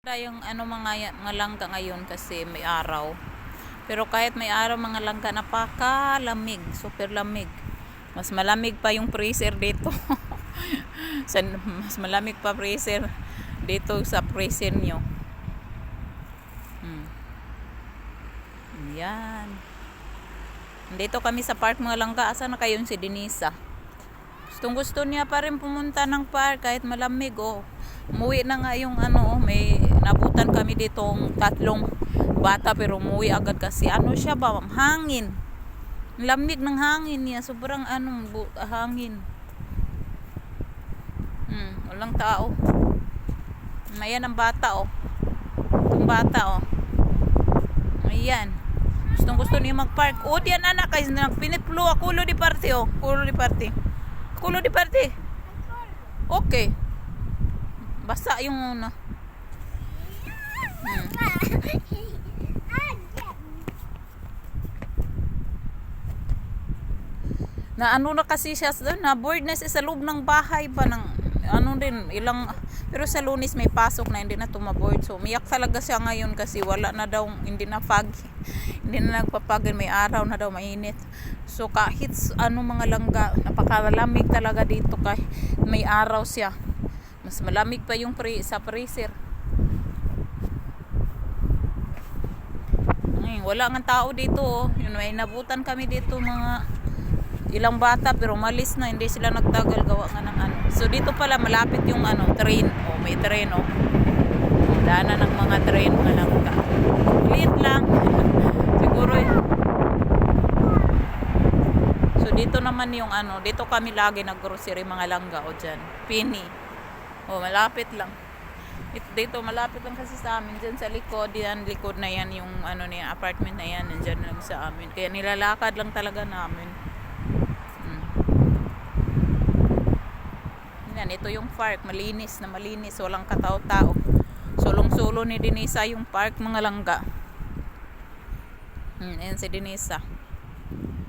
Yung ano mga langka ngayon kasi may araw. Pero kahit may araw mga langka napakalamig, super lamig. Mas malamig pa yung freezer dito. Mas malamig pa freezer dito sa freezer nyo. Yan. Dito kami sa park mga langka. Asa na kayo si Denisa? Gusto niya pa rin pumunta ng park kahit malamig. Umuwi na nga yung may nabutan kami ditong tatlong bata pero umuwi agad kasi siya ba, hangin. Lamig ng hangin niya, sobrang hangin. Walang tao. Ayan ang bata Itong bata Ayan. Gusto niya mag-park. Diyan anak guys, pinitlo kulo di parte Kulo di parte. Kulo di parte. Okay. Basa yung na na kasi siya na board na siya sa loob ng bahay pa ng din ilang, pero sa Lunes may pasok na hindi na tumaboard, so umiyak talaga siya ngayon kasi wala na daw, hindi na hindi na nagpapag, may araw na daw, mainit. So kahit mga langga, napakalamig talaga dito kahit may araw siya. Mas malamig pa yung sa freezer. Wala nga tao dito may nabutan kami dito mga ilang bata pero malis na, hindi sila nagtagal gawa nga ng So dito pala malapit yung train. May train daanan ng mga train mga langka. Liit lang. Siguro So dito naman yung dito kami lagi nag-grocery mga langga dyan. Pini. Malapit lang. Dito malapit lang kasi sa amin dyan sa likod. Yan, likod na yan yung apartment na yan. Nandyan lang sa amin. Kaya nilalakad lang talaga namin. Yan, ito yung park. Malinis na malinis. Walang katao-tao. Sulong-sulo ni Denisa yung park mga langga. Ayan si Denisa.